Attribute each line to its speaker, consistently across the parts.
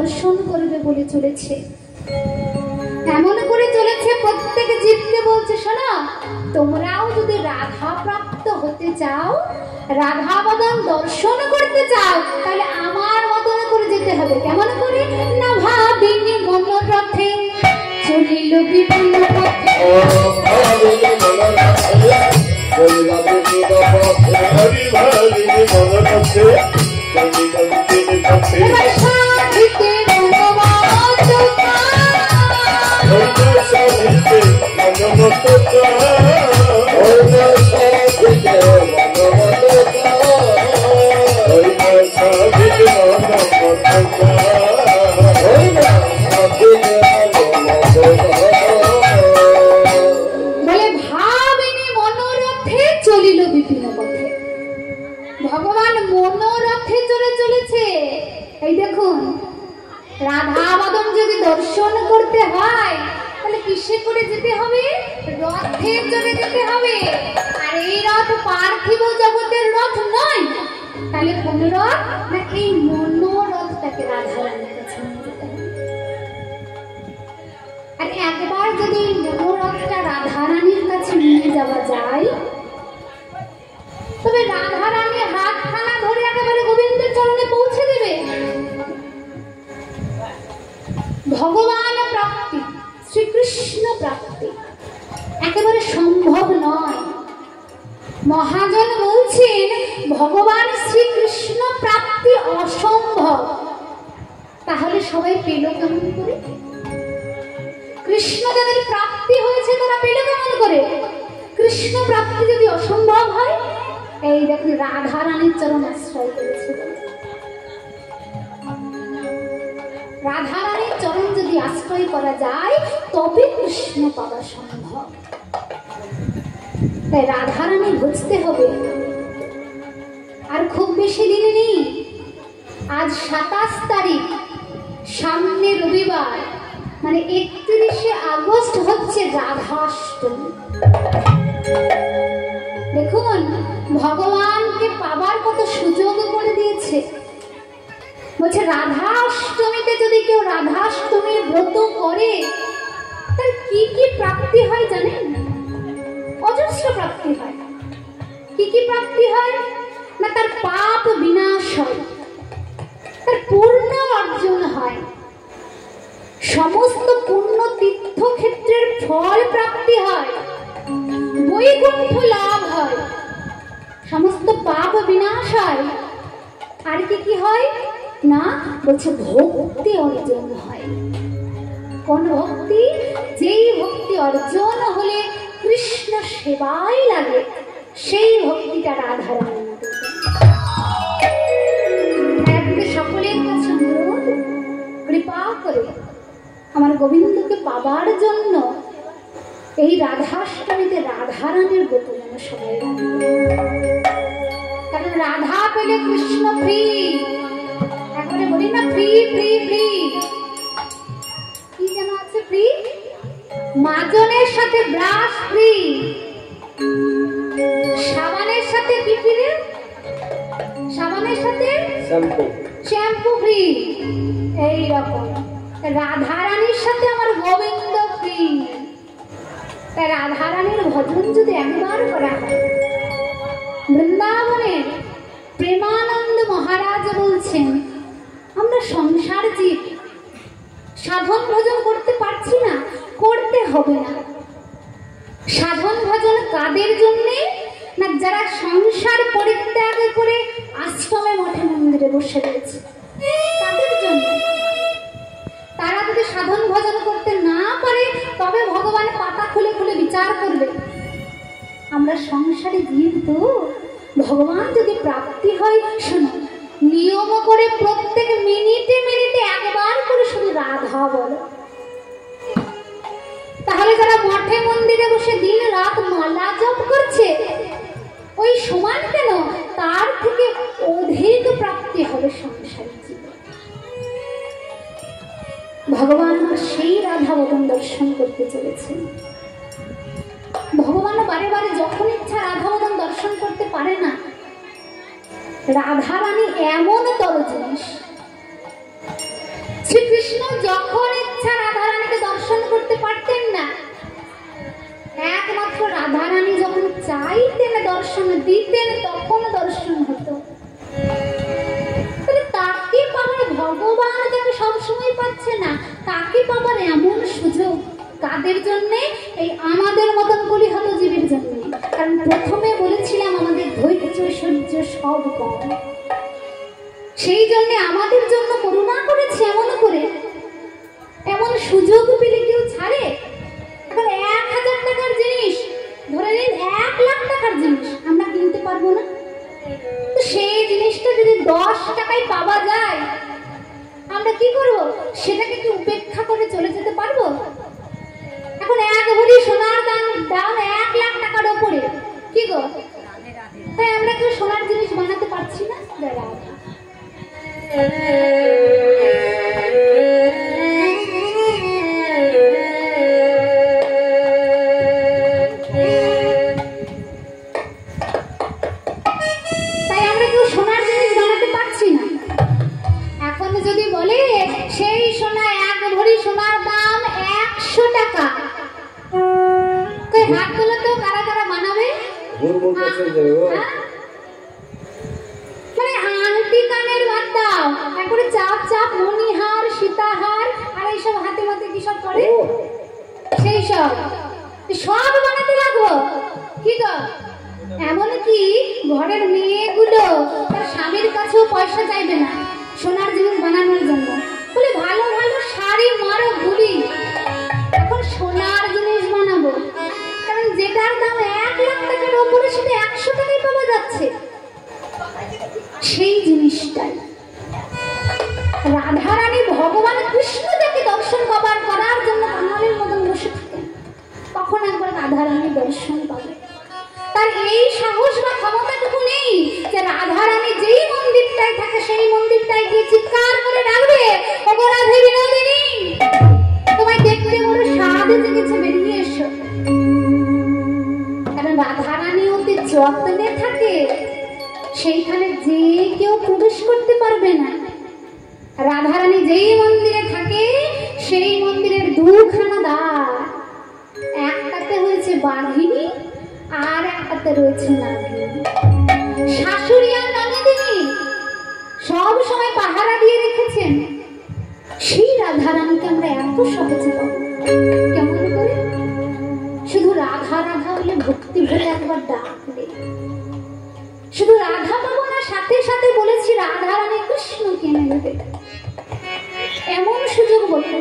Speaker 1: দর্শন করবে বলে চলেছে। এমন করে চলেছে প্রত্যেক জীবকে বলছে, শোনো, তোমরাও যদি রাধা প্রাপ্ত হতে চাও, রাধা বদন দর্শন করতে চাও, তাহলে আমার মতন করে যেতে হবে। কেমন করে? না ভাবিনি মনোরথে চলিল বিভিন্ন পথে, ভগবান মনোরথে চলে চলেছে। এই দেখুন, রাধা মাধব যদি দর্শন করতে হয় তাহলে কিসে করে যেতে হবে? রথে চলে যেতে হবে। আর এই রথ পার্থিব জগতের রথ নয়, তাহলে কোন রথ? না এই মনোরথটাকে রাধা রানীর কাছে নিয়ে যেতে হবে। আর একবার যদি এই মনোরথটা রাধা রানীর কাছে নিয়ে যাওয়া যায়, তবে রাধা রানী হাত খানা ধরে একেবারে গোবিন্দের চরণে পৌঁছে দেবে। ভগবান প্রাপ্তি, শ্রীকৃষ্ণ প্রাপ্তি একেবারে সম্ভব নয়। মহাজন বলছেন ভগবান শ্রীকৃষ্ণ প্রাপ্তি অসম্ভব। তাহলে সবাই পেল কেমন করে? কৃষ্ণ যাদের প্রাপ্তি হয়েছে তারা পেল কেমন করে? কৃষ্ণ প্রাপ্তি যদি অসম্ভব হয়, এই দেখুন রাধা রানীর চরণ আশ্রয় করেছিল। রাধা রানীর চরণ যদি আশ্রয় করা যায় তবে কৃষ্ণ পাওয়া সম্ভব। তাই রাধা রানী বুঝতে হবে। আর খুব বেশি দিন নেই, আজ 27 তারিখ, সামনে রবিবার, মানে 31শে আগস্ট হচ্ছে রাধাষ্টমী। দেখুন ভগবানকে পাবার কত সুযোগ করে দিয়েছে। বলছে রাধাষ্টমীতে যদি কেউ রাধাষ্টমীর ব্রত করে তার কি কি প্রাপ্তি হয় জানেন? অজস্র প্রাপ্তি হয়। কি কি প্রাপ্তি হয়? না তার পাপ বিনাশ হয়, তার পূর্ণ অর্জন হয়, সমস্ত পুণ্য তীর্থক্ষেত্রের ফল প্রাপ্তি হয়, বৈকুণ্ঠ লাভ হয়, সমস্ত পাপ বিনাশ হয়। আর কি কি হয়? না বলছে ভক্তি অর্জন হয়। কোন ভক্তি? যেই ভক্তি অর্জন হলে কৃষ্ণ সেবায় লাগে, সেই ভক্তিটা রাধা রানী। সকলের কাছে অনুরোধ, কৃপা করে আমার গোবিন্দকে পাবার জন্য এই রাধাষ্টমীতে রাধা রানীর ব্রত যেন সবাই রাখে। কারণ রাধা পেলে কৃষ্ণ ফ্রি। একবারে বলি না ফ্রি ফ্রি ফ্রি। কি যেন আছে ফ্রি? মাজনের সাথে ব্রাশ ফ্রি, সাবানের সাথে কি ফ্রি? সাবানের সাথে শ্যাম্পু ফ্রি। এই রকম রাধা রানীর সাথে আমার গোবিন্দ ফ্রি। তাই রাধা রানীর ভজন যদি একবার করা হয়, বৃন্দাবনে প্রেমানন্দ মহারাজ বলছেন আমরা সংসার জীব, সাধন ভজন করতে পারছি না, করতে হবে না। সাধন ভজন কাদের জন্যে? না যারা সংসার পরিত্যাগ করে আশ্রমে মঠে মন্দিরে বসে রয়েছে তাদের জন্য। তারা যদি সাধন ভজন করতে না পারে তবে ভগবান পাতা খুলে খুলে বিচার করবে। আমরা সংসারে জীব তো, ভগবান যদি প্রাপ্তি হয়, শোনো নিয়ম করে প্রত্যেক মিনিটে মিনিটে একবার করে শুধু রাধা বলো। তাহলে যারা মঠে মন্দিরে বসে দিন রাত মালা জপ করছে, ওই সমান কেন, তার থেকে অধিক প্রাপ্তি হবে সংসারে জীবন। ভগবান আমার সেই রাধা বদন দর্শন করতে চলেছেন। ভগবান বারে বারে যখন ইচ্ছা রাধা বদন দর্শন করতে পারে না। রাধা রানী এমন তর জিনিস, শ্রীকৃষ্ণ যখন ইচ্ছা রাধারানীকে দর্শন করতে পারতেন না, একমাত্র রাধারানী যখন চাইতেন দর্শন দিতেন তখন দর্শন হতো। তাকে পাবার ভগবান যাকে সবসময় পাচ্ছে না, তাকে পাবার এমন সুযোগ কাদের জন্য? এই আমাদের মতন কলিহত জীবের জন্য। কারণ প্রথমে বলেছিলাম আমাদের ধৈর্য সহ্য সব কম, সেই জন্য আমাদের জন্য করুণা করেছে এমন করে। এমন সুযোগ পেলে কেউ ছাড়ে? এখন 1000 টাকার জিনিস, ধরে নিন 1 লাখ টাকার জিনিস আমরা কিনতে পারবো না, তো সেই জিনিসটা যদি 10 টাকায় পাওয়া যায় আমরা কি করব? সেটাকে কি উপেক্ষা করে চলে যেতে পারবো? এখন 1 ভরি সোনার দাম 1 লাখ টাকার উপরে, কি গো? তাই আমরা কেউ সোনার জিনিস বানাতে পারছি না। সেই সোনা 1 ভরি সোনার দাম 100 টাকা, হাত তুলে তো কারা কারা বানাবে? মানে আংটি কানের বাদ দাও, তারপরে চাপ চাপ মণিহার সীতাহার আর এইসব হাতে মাতে কি সব করে, সেই সব সব বানাতে লাগবো, কি গো? এমনকি ঘরের মেয়েগুলো তার স্বামীর কাছেও পয়সা চাইবে না সোনার জিনিস বানানোর জন্য, বলে ভালো ভালো শাড়ি মারো ঘুরি, এখন সোনার জিনিস বানাবো। কারণ যেটার দাম 1 লাখ টাকার উপরে সেটা 100 টাকায় পাওয়া যাচ্ছে। সেই জিনিসটাই রাধারানী ভগবান কৃষ্ণ যাকে দর্শন করার জন্য কাঙালের মতন বসে থাকেন, তখন একবার রাধারানী দর্শন পাবে। তার এই সাহস বা ক্ষমতাটুকু নেই যে রাধারানী যেই মন্দিরটায় থাকে সেই মন্দিরটায় গিয়ে চিৎকার করে ডাকবে, ওগো রাধে বিনোদিনী, তোমায় দেখতে বড় স্বাদ জেগেছে, বেরিয়ে এসো। কারণ রাধারানী অতি যত্নে থাকে, সেইখানে যে কেউ প্রবেশ করতে পারবে না। রাধারানী যেই মন্দিরে থাকে সেই মন্দিরের 2খানা দ্বার, একটাতে হয়েছে বাঘিনী আর একটাতে রয়েছে নাগিনী। শাশুড়ি আর ননদিনী সব সময় পাহারা দিয়ে রেখেছেন। সেই রাধারানীকে আমরা এত সহজে পাবো কেমন করে? শুধু রাধা রাধা বলে ভক্তি ভরে একবার ডাকলে শুধু রাধা পাবো না, সাথে সাথে বলেছি রাধারানী কৃষ্ণকে এনে দেবে, এমন সুযোগ বলবো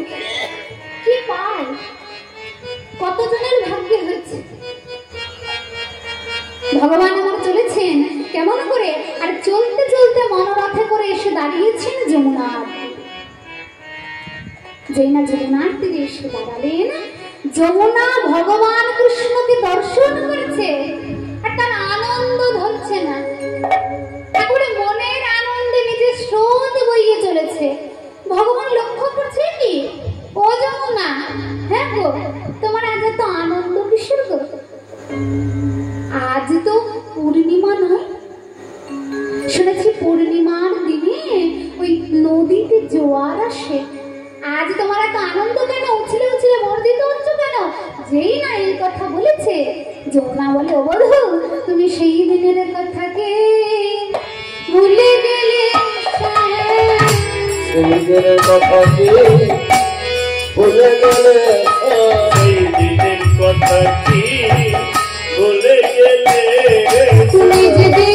Speaker 1: কি পায়? কতজনের ভাগ্যে হয়েছে? ভগবান আমার চলেছেন কেমন করে, আর চলতে চলতে মনোরথে করে এসে দাঁড়িয়েছেন যমুনার। যেই না যমুনার তীরে এসে দাঁড়ালেন, যমুনা ভগবান কৃষ্ণকে দর্শন করেছে আর তার আনন্দ ধরছে না, তারপরে মনের আনন্দে নিজের স্রোত বইয়ে চলেছে। ভগবান লক্ষ্য করছে কি, ও যমুনা, হ্যাঁ গো তোমার আজ এত আনন্দ কিসের গো? আজ তো পূর্ণিমা নয়, শুনেছি পূর্ণিমার দিনে ওই নদীতে জোয়ার আসে, আজ তোমার এত আনন্দ কেন? উছলে উছলে বর্ধিত হচ্ছ কেন? যেই না এই কথা বলেছে, যমুনা বলে, ও বধূ তুমি সেই দিনের কথাকে ভুলে গেলে,
Speaker 2: সেই দিনের কথাকে ভুলে গেলে, সেই দিনের কথা কি ভুলে গেলে,
Speaker 1: তুমি যদি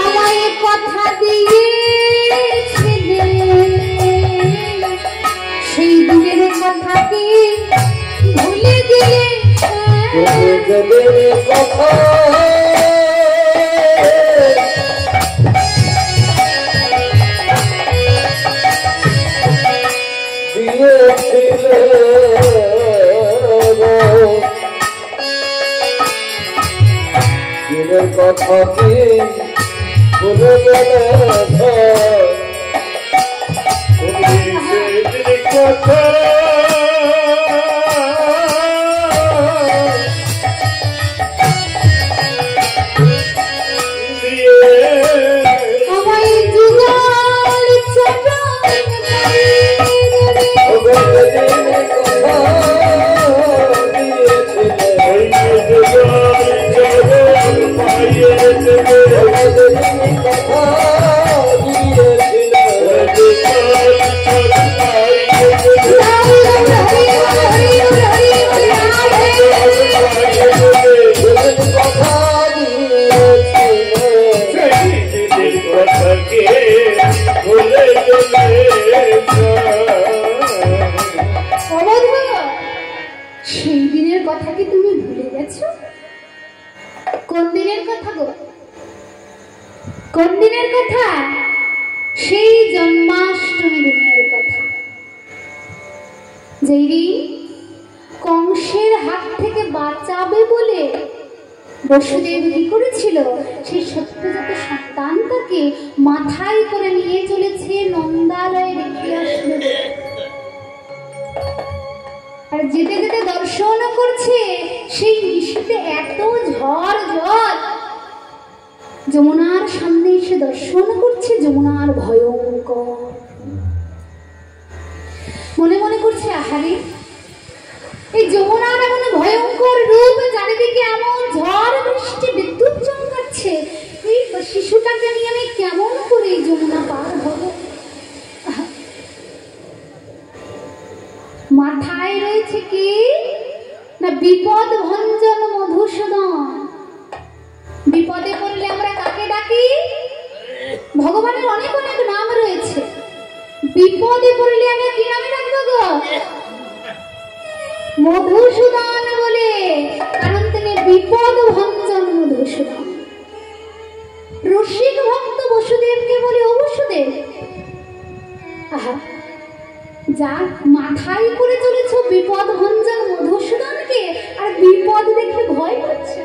Speaker 1: আমায় কথা দিয়েছিলে, সেই দিনের কথা কি ভুলে গেলে,
Speaker 2: কথা দিনের কথা কি ভুলে গেলে, কথা
Speaker 1: সেই দিনের কথা কি তুমি ভুলে গেছো? কোন দিনের কথা গো? কোন দিনের কথা? সেই জন্মাষ্টমী দিনের কথা, যেই দিন কংসের হাত থেকে বাঁচাবে বলে বসুদেব কি করেছিল, সেই সত্যজাত সন্তানটাকে মাথায় করে নিয়ে চলেছে নন্দালয়ে রেখে আসবে। আর যেতে যেতে দর্শন করছে সেই নিশীতে এত ঝড় জল, যমুনার সামনে এসে দর্শন করছে যমুনার ভয়ঙ্কর। মনে মনে করছে, আহারে এই যমুনার এমন ভয়ঙ্কর রূপ, চারিদিকে এমন ঝড় বৃষ্টি বিদ্যুৎ চমকাচ্ছে, এই শিশুটাকে নিয়ে আমি কেমন করে এই যমুনা পার হব? মাথায় রয়েছে কি না বিপদ ভঞ্জন মধুসূদন। বিপদে পড়লে আমরা কাকে ডাকি? ভগবানের অনেক অনেক নাম রয়েছে। বিপদে পড়লে আমরা কি নামে ডাকবো গো? মধুসূদন বলে, কারণ তিনি বিপদ ভঞ্জন মধুসূদন। রসিক ভক্ত বসুদেবকে বলে, ও বসুদেব, আহা যা মাথায় করে চলেছ বিপদ ভঞ্জন মধুসূদনকে, আর বিপদ দেখে ভয় পাচ্ছে।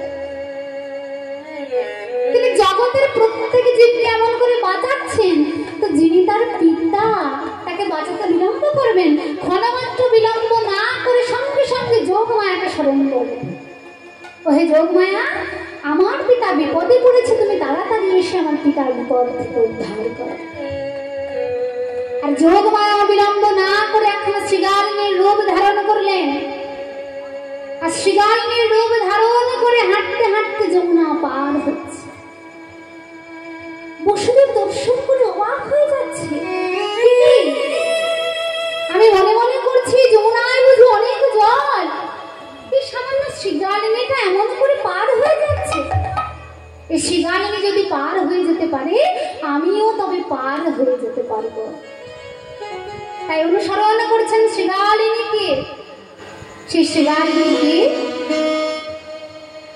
Speaker 1: তিনি জগতের প্রত্যেক জীবকে এমন করে বাঁচাচ্ছেন, তো যিনি তার পিতা তাকে বাঁচাতে বিলম্ব করবেন, ক্ষণমাত্র বিলম্ব না করে সঙ্গে সঙ্গে যোগমায়াকে স্মরণ করবেন। ওহে যোগমায়া, আমার পিতা বিপদে পড়েছে, তুমি তাড়াতাড়ি এসে আমার পিতার বিপদ থেকে উদ্ধার করো। আর যোগমায়া বিলম্ব না করে একখানা শ্রীগালিনীর রূপ ধারণ করলেন। আর শ্রীগালিনীর রূপ ধারণ করে হাঁটতে হাঁটতে যমুনা পার হচ্ছে। বসুদেব দর্শন করে অবাক হয়ে যাচ্ছে, আমি মনে মনে করছি যমুনায় বুঝি অনেক জল, এই সামান্য শ্রীগালিনীটা এমন করে পার হয়ে যাচ্ছে। এই শ্রীগালিনী যদি পার হয়ে যেতে পারে, আমিও তবে পার হয়ে যেতে পারবো। তাই অনুসরণ করছেন শ্রীগালিনীকে। সেই শ্রীগালিনীকে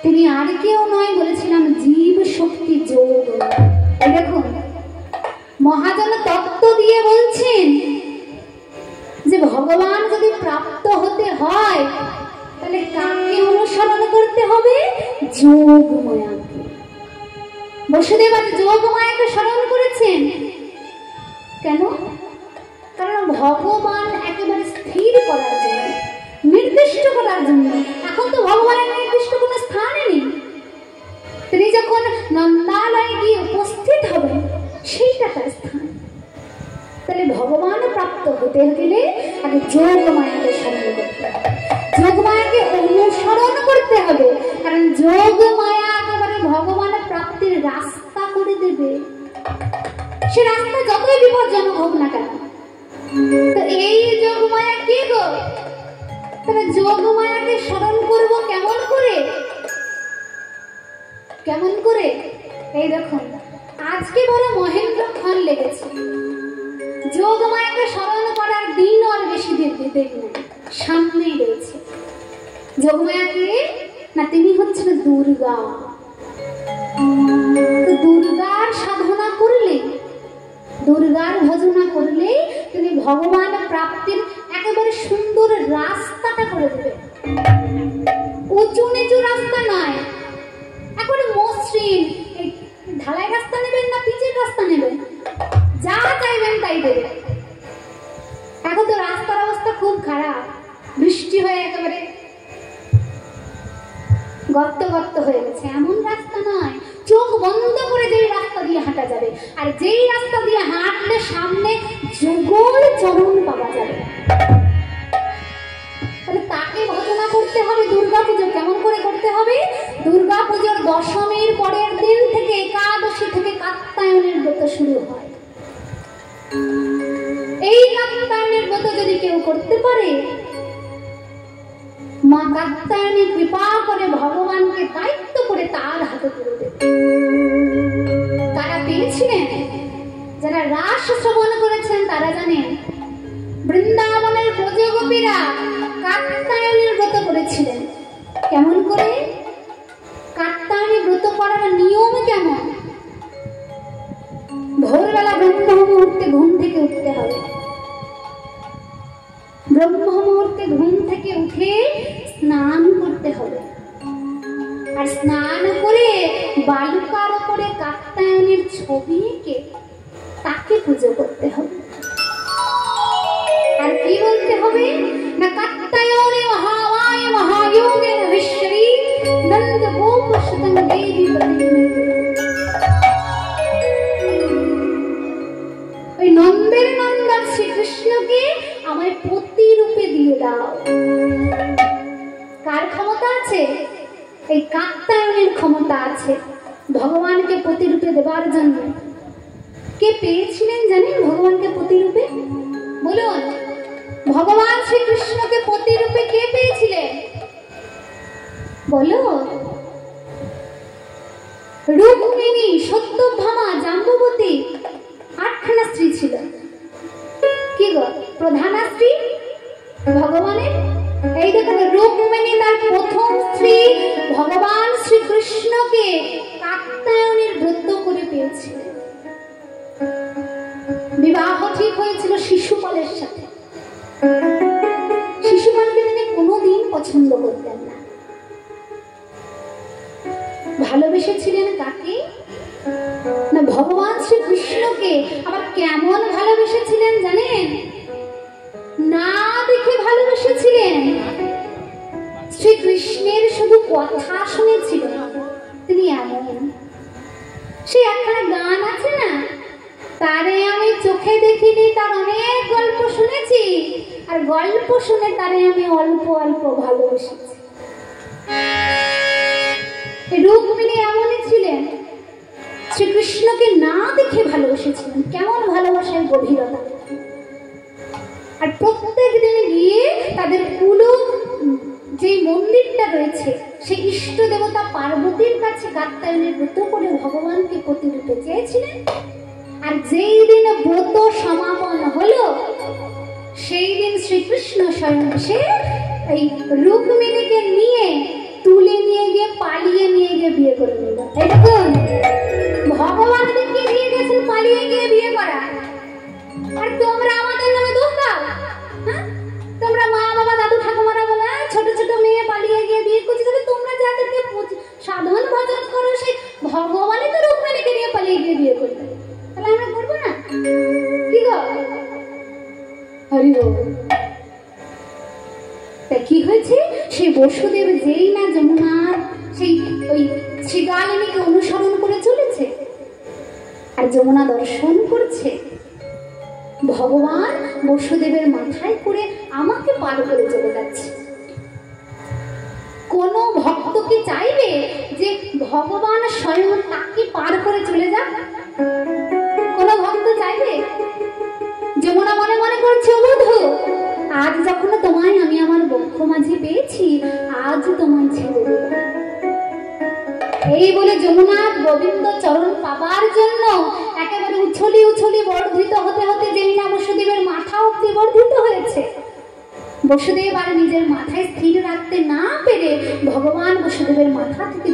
Speaker 1: তিনি আর কেউ নয়, বলেছিলাম জীব শক্তি যোগ। দেখুন মহাজন তত্ত্ব দিয়ে বলছেন যে ভগবান যদি প্রাপ্ত হতে হয় তাহলে কাকে অনুসরণ করতে হবে? যোগমায়াকে। বসুদেব আজ যোগমায়াকে স্মরণ করেছেন কেন? কারণ ভগবান একেবারে স্থির করার জন্য, নির্দিষ্ট করার জন্য। এখন তো ভগবানের নির্দিষ্ট কোনো স্থানে নেই। তিনি যখন নন্দালয়ে গিয়ে উপস্থিত হবেন, সেইটা তার স্থান। তাহলে ভগবান প্রাপ্ত হতে গেলে আগে যোগমায়াকে স্মরণ করতে হবে, যোগমায়াকে অনুসরণ করতে হবে। কারণ যোগমায়া একেবারে ভগবান প্রাপ্তির রাস্তা করে দেবে। সে রাস্তা যতই বিপজ্জনক হোক না কেন। তো এই যোগমায়া কি গো? তাহলে যোগমায়াকে স্মরণ করব কেমন করে? কেমন করে? এই দেখুন আজকে বড় মহেন্দ্রক্ষণ লেগেছে। যোগমায়াকে স্মরণ করার দিন আর বেশি দেরি নেই, সামনেই রয়েছে। যোগমায়াকে না, তিনি হচ্ছেন দুর্গা। তো দুর্গার সাধনা করলে, দুর্গার ভজনা করলে তিনি ভগবান প্রাপ্তির একেবারে সুন্দর রাস্তাটা করে দেবে। উঁচু নিচু রাস্তা নয়, একেবারে মসৃণ। ঢালাই রাস্তা নেবেন না পিচের রাস্তা নেবেন, যা চাইবেন তাই দেবে। এখন তো রাস্তার অবস্থা খুব খারাপ, বৃষ্টি হয়ে একেবারে গর্ত গর্ত হয়ে গেছে। এমন রাস্তা নয়, চোখ বন্ধ করে যেই রাস্তা দিয়ে হাঁটা যাবে, আর যেই রাস্তা দিয়ে হাঁটলে সামনে যুগল চরণ পাওয়া যাবে। তাহলে তাকে ভজনা করতে হবে। দুর্গা পুজো কেমন করে করতে হবে? দুর্গা পুজোর দশমীর পরের দিন থেকে একাদশী থেকে কাত্যায়নের ব্রত শুরু হয়। এই কাত্যায়নের ব্রত যদি কেউ করতে পারে, মা কাত্যায়নী কৃপা করে ভগবানকে দায়িত্ব করে তার হাতে তুলে দেবে। তারা পেয়েছিলেন, যারা রাস শ্রবণ করেছেন তারা জানেন, বৃন্দাবনের ব্রজগোপীরা কাত্যায়নীর ব্রত করেছিলেন। কেমন করে? কাত্যায়নী ব্রত করার নিয়ম কেমন? ভোরবেলা ব্রহ্ম মুহূর্তে ঘুম থেকে উঠতে হবে। ব্রহ্ম মুহূর্তে ঘুম থেকে উঠে স্নান করতে হবে, আর স্নান করে বালুকার উপরে কাত্যায়নের ছবি এঁকে তাকে পুজো করতে হবে। আর কি বলতে হবে না, কাত্যায়নে মহামায় মহাযোগে বিশ্বরী নন্দ গোপ সুতং দেবী প্রতিমে। ওই নন্দের নন্দন শ্রীকৃষ্ণকে আমায় প্রতিরূপে দিয়ে দাও। কার ক্ষমতা আছে? এই কাত্যায়নের ক্ষমতা আছে ভগবানকে প্রতিরূপে দেবার জন্য। কে পেয়েছিলেন জানেন ভগবানকে প্রতিরূপে? বলুন, ভগবান শ্রীকৃষ্ণকে প্রতিরূপে কে পেয়েছিলেন? বলো। রুক্মিণী, সত্যভামা, জাম্বুবতী, 8খানা স্ত্রী ছিল। কি গো, প্রধান স্ত্রী ভগবানের? এই দেখো, রুক্মিণী তার প্রথম স্ত্রী ভগবান শ্রীকৃষ্ণকে কাত্যায়নের ব্রত করে পেয়েছিলেন। বিবাহ ঠিক হয়েছিল শিশুপালের সাথে। শিশুপালকে তিনি কোনোদিন পছন্দ করতেন না। ভালোবেসেছিলেন কাকে? না, ভগবান শ্রীকৃষ্ণকে। আবার কেমন ভালোবেসেছিলেন জানেন? না দেখে ভালোবেসেছিলেন। শ্রীকৃষ্ণের শুধু কথা শুনেছিলেন তিনি এমন। সেই একখানা গান আছে না, তারে আমি চোখে দেখিনি, তার অনেক গল্প শুনেছি, আর গল্প শুনে তারে আমি অল্প অল্প ভালোবেসেছি। রুক্মিণী এমনই ছিলেন, শ্রীকৃষ্ণকে না দেখে ভালোবেসেছিলেন। কেমন ভালোবাসার গভীরতা! আর প্রত্যেক দিনে গিয়ে তাদের কুল যে মন্দিরটা রয়েছে সেই ইষ্ট দেবতা পার্বতীর কাছে কাত্যায়নের ব্রত করে ভগবানকে প্রতিরূপে চেয়েছিলেন। আর যেই দিন ব্রত সমাপন হলো সেই দিন শ্রীকৃষ্ণ স্বয়ং এসে এই রুক্মিণীকে নিয়ে তুলে নিয়ে গিয়ে পালিয়ে নিয়ে গিয়ে বিয়ে করে নিল। দেখুন, ভগবান দেখিয়ে দিয়ে গেছেন পালিয়ে গিয়ে বিয়ে করা। আর তোমরা আমাদের নামে দোষ দাও। তোমরা মা বাবা দাদু ঠাকুমারা বলে ছোট ছোট মেয়ে পালিয়ে গিয়ে বিয়ে করছে, তাহলে তোমরা যাদেরকে সাধন ভজন করো সেই ভগবানই তো রুক্মিণীকে নিয়ে পালিয়ে গিয়ে বিয়ে করবে, তাহলে আমরা করবো না? কি গো, হরি বল। তা কি হয়েছে? সেই বসুদেব যেই না যমুনার সেই ওই শ্রীগালিনীকে অনুসরণ করে চলেছে আর যমুনা দর্শন করছে, ভগবান বসুদেবের মাথায় করে আমাকে পার করে চলে যাচ্ছে। কোন ভক্ত কি চাইবে যে ভগবান স্বয়ং তাকে পার করে চলে যাক? কোন ভক্ত চাইবে? যমুনা মনে মনে করছে, ও বধূ, আজ যখন তোমায় আমি আমার বক্ষ মাঝে পেয়েছি, আজ তোমায় ছেড়ে দেব। এই বলে যমুনা গোবিন্দ চরণ পাবার জন্য একেবারে উছলি উছলি বর্ধিত হতে হতে যেই না বসুদেবের মাথা অব্দি বর্ধিত হয়েছে, বসুদেব আর নিজের মাথায় স্থির রাখতে না পেরে ভগবান বসুদেবের মাথা থেকে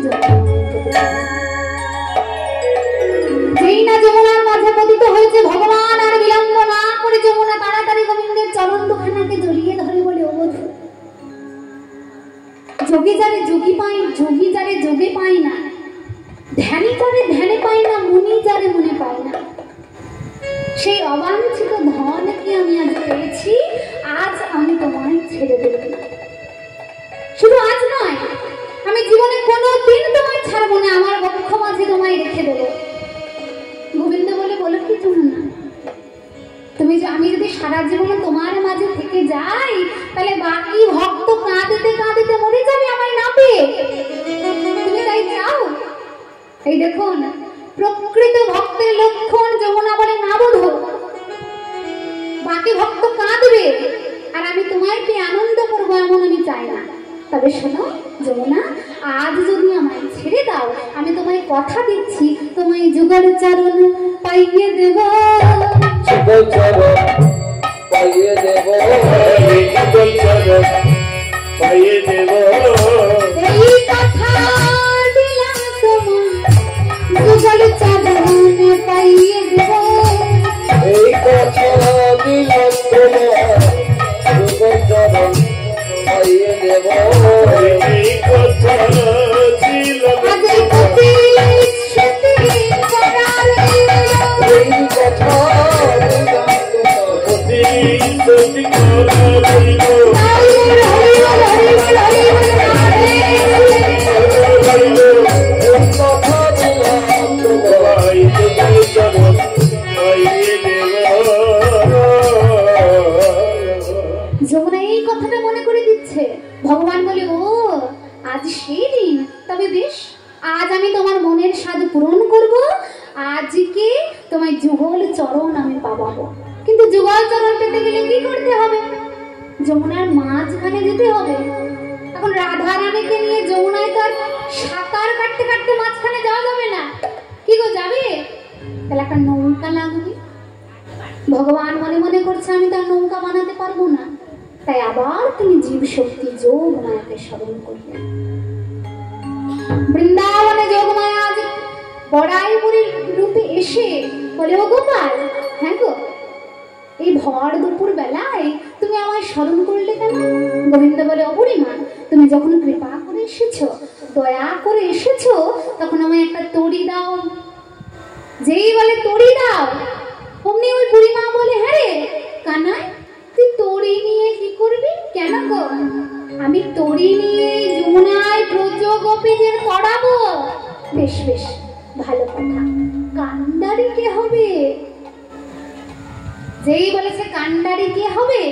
Speaker 1: যেই না যমুনার মাঝে পতিত হয়েছে, ভগবান আর বিলম্ব না করে যমুনা তাড়াতাড়ি গোবিন্দের চরণ দুখানাকে জড়িয়ে ধরে বলে, ও বধূ, যোগী যারে যোগী পায়, যোগী যারে যোগে পায় না, ধ্যানী যারে ধ্যানে পায় না, মুনি যারে মনে পায় না, সেই অবাঞ্ছিত ধনকে আমি আজ পেয়েছি, আজ আমি তোমায় ছেড়ে দেব। শুধু আজ নয়, আমি জীবনে কোনোদিন তোমায় ছাড়বো না, আমার বক্ষ মাঝে তোমায় রেখে দেবো। গোবিন্দ বলে, বলো কি যমুনা, তুমি আমি যদি সারা জীবনে তোমার মাঝে থেকে যাই, তাহলে বাকি ভক্ত কাঁদিতে কাঁদিতে মরে যাবে আমায় না পেয়ে। তুমি তাই চাও? এই দেখুন, প্রকৃত ভক্তের লক্ষণ যমুনা বলে, না বধূ, বাকি ভক্ত কাঁদবে আর আমি তোমায় পেয়ে আনন্দ করবো এমন আমি চাই না। তবে শোনো যমুনা, আজ যদি আমায় ছেড়ে দাও, আমি তোমায় কথা দিচ্ছি, তোমায় যুগল চরণ পাইয়ে দেব,
Speaker 2: যুগল চরণ পাইয়ে দেব, যুগল চরণ পাইয়ে দেব
Speaker 1: এই কথা দিলাম তোমার যুগল চরণ পাইয়ে দেব
Speaker 2: এই কথা দিলাম তোমার যুগল চরণ পাইয়ে দেব এই কথা দিলাম
Speaker 1: আজ প্রতিশ্রুতি করার
Speaker 2: এই কথা দিলাম তোমার প্রতিশ্রুতি করার
Speaker 1: যমুনা এই কথাটা মনে করে দিচ্ছে। ভগবান বলে ও আজ সেই দিন, তবে বেশ আজ আমি তোমার মনের স্বাদ পূরণ করব, আজকে তোমায় যুগল চরণ আমি পাবাবো। কিন্তু যুগল চরণ পেতে গেলে কি করতে হবে? যমুনার মাঝখানে যেতে হবে। এখন রাধা রানীকে নিয়ে যমুনায় তো আর সাঁতার কাটতে কাটতে মাঝখানে যাওয়া যাবে না। কি গো যাবে? তাহলে একটা নৌকা লাগবে। ভগবান মনে মনে করছে আমি তো আর নৌকা বানাতে পারবো না, তাই আবার তিনি জীব শক্তি যোগ মায়াকে স্মরণ করলেন। বৃন্দাবনে যোগ মায়া আজ বড়াইপুরীর রূপে এসে বলে ও গোপাল, হ্যাঁ গো এই ভর দুপুর বেলায় তুমি আমায় স্মরণ করলে কেন? গোবিন্দ বলে ও বুড়িমা, তুমি যখন কৃপা করে এসেছো, দয়া করে এসেছো, তখন আমায় একটা তড়ি দাও। যেই বলে তড়ি দাও, অমনি ওই বুড়িমা বলে হ্যাঁ রে কানাই, তুই তড়ি নিয়ে কি করবি? কেন গো? আমি তড়ি নিয়ে যমুনায় ব্রজ গোপীদের তড়াবো। বেশ বেশ ভালো কথা, কান্ডারি কে হবে? যেই বলেছে কান্ডারি কে হবে,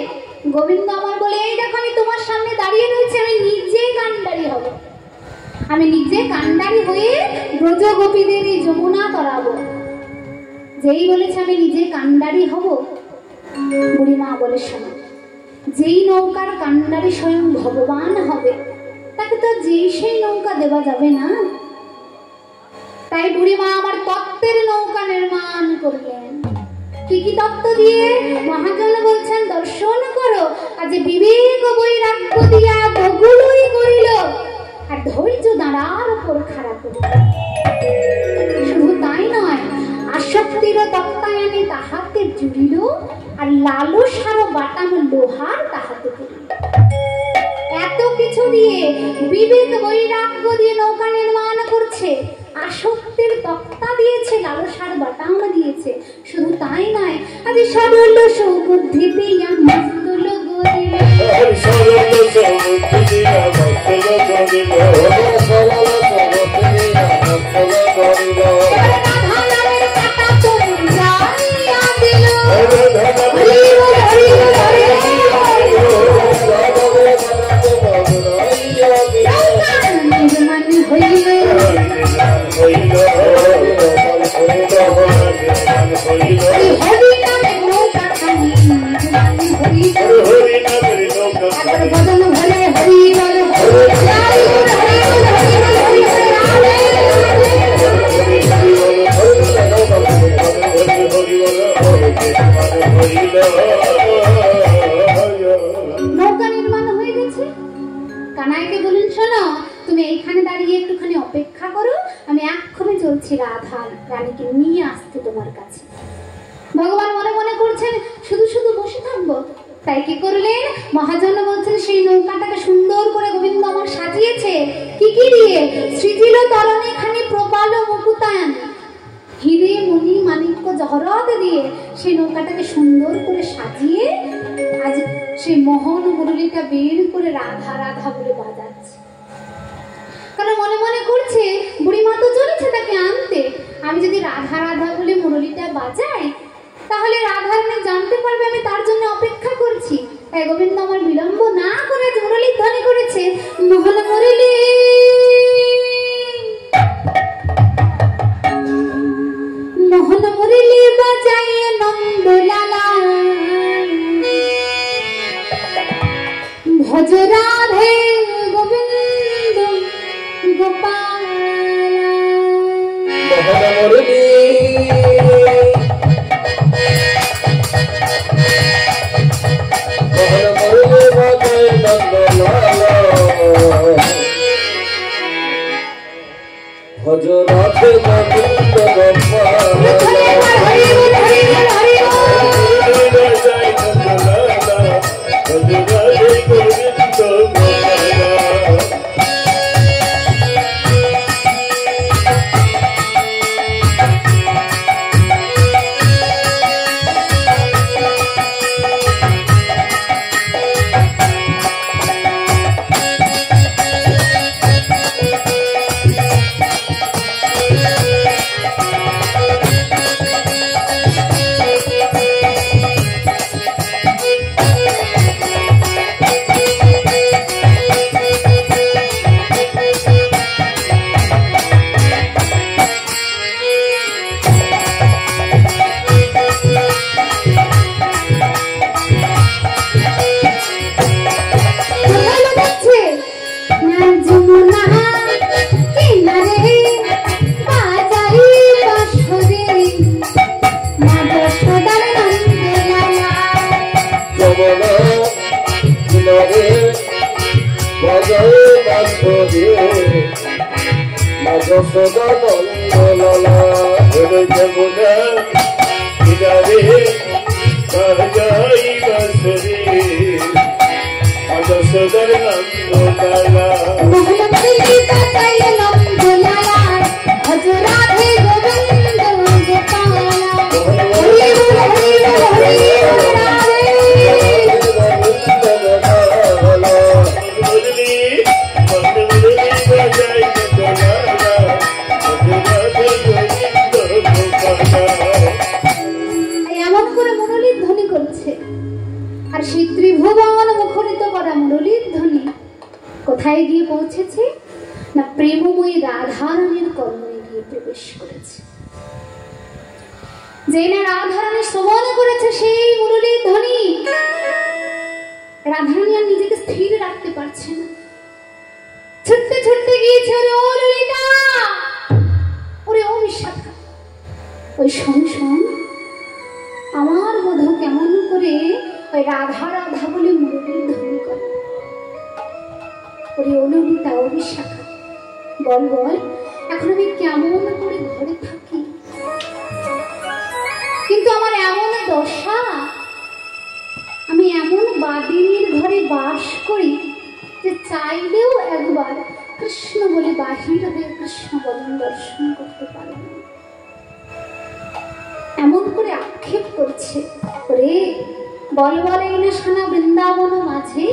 Speaker 1: গোবিন্দ আমার বলে এই দেখো আমি তোমার সামনে দাঁড়িয়ে রয়েছে, আমি নিজে কান্ডারি হব। আমি নিজে কান্ডারি হয়ে ব্রজ গোপীদের এই যমুনা তরাবো। যেই বলেছে আমি নিজে কান্ডারি হব, বুড়িমা বলে শোনো, যেই নৌকার কান্ডারি স্বয়ং ভগবান হবে, তাকে তো যেই সেই নৌকা দেওয়া যাবে না। তাই বুড়িমা আমার তত্ত্বের নৌকা নির্মাণ করলেন। কি কি তত্ত্ব দিয়ে? মহাজন বলছেন দর্শন করো, আজ বিবেক বৈরাগ্য দিয়া বগুলোই করিল, আর ধৈর্য দাঁড়ার উপর খাড়া করিল। শুধু তাই নয়, আসক্তির তত্ত্বায়নে তাহাতে জুড়িল, আর লালসার বাটাম লোহার তাহাতে করিল। এত কিছু দিয়ে, বিবেক বৈরাগ্য দিয়ে নৌকা নির্মাণ করছে, আসক্তির তক্তা দিয়েছে, লালসার বাটাম দিয়েছে। শুধু তাই নয়, আজ সরল সৌবুদ্ধিতে মস্তুল গরিল, নৌকা নির্মাণ হয়ে গেছে। কানাইকে বলেন শোনো, তুমি এইখানে দাঁড়িয়ে একটুখানি অপেক্ষা করো, আমি এক্ষুনি চলছি রাধা রানীকে নিয়ে আসতে তোমার কাছে। ভগবান মনে মনে করছেন শুধু শুধু বসে থাকবো, তাই কি করলেন? মহাজন বলছেন সেই নৌকাটাকে সুন্দর করে গোবিন্দ আমার সাজিয়েছে। কি কি দিয়ে? সৃজিল তরণে খানি প্রবাল মুকুতায়ন, হিরে মণি মাণিক্য জহরত দিয়ে সেই নৌকাটাকে সুন্দর করে সাজিয়ে আজ সেই মোহন মুরলিটা বের করে রাধা রাধা বলে বাজাচ্ছে। কারণ মনে মনে করছে বুড়িমা তো চলেছে তাকে আনতে, আমি যদি রাধা রাধা বলে মুরলিটা বাজাই, তাহলে রাধা রানী জানতে পারবে আমি তার জন্য অপেক্ষা করছি। তাই গোবিন্দ আমার বিলম্ব না করে মুরলি ধ্বনি করেছে, মোহন মুরলি মোহন মুরলি বাজায় নন্দলালা, ভজ রাধে গোবিন্দ গোপাল।
Speaker 2: মোহন মুরলি মোহন মুরলি বাজায় নন্দলালা, ভজ রাধে গোবিন্দ সদা বন্দলা হরে যমুনা কিনারে বাজাই বাঁশরি আজ সদর নন্দলালা
Speaker 1: কোথায় গিয়ে পৌঁছেছে না প্রেমময়ী রাধারানীর কর্মে গিয়ে প্রবেশ করেছে। যে না রাধারানী শ্রবণ করেছে সেই মুরলীর ধ্বনি রাধারানী আর নিজেকে স্থির রাখতে পারছে না, ছুটতে ছুটতে গিয়েছে ওরে ও ললিতা, ওরে ও বিশাখা, ওই শোন শোন আমার বধূ কেমন করে ওই রাধা রাধা বলে মুরলীর ধ্বনি করে। ওরে ও ললিতা ও বিশাখা, বল বল এখন আমি কেমন করে ঘরে থাকি, কিন্তু আমার এমন দশা, আমি এমন বাদিনীর ঘরে বাস করি যে চাইলেও একবার কৃষ্ণ বলে বাহির হয়ে কৃষ্ণ বদন দর্শন করতে পারে না। এমন করে আক্ষেপ করছে। ওরে বল বল এই না সানা বৃন্দাবন মাঝে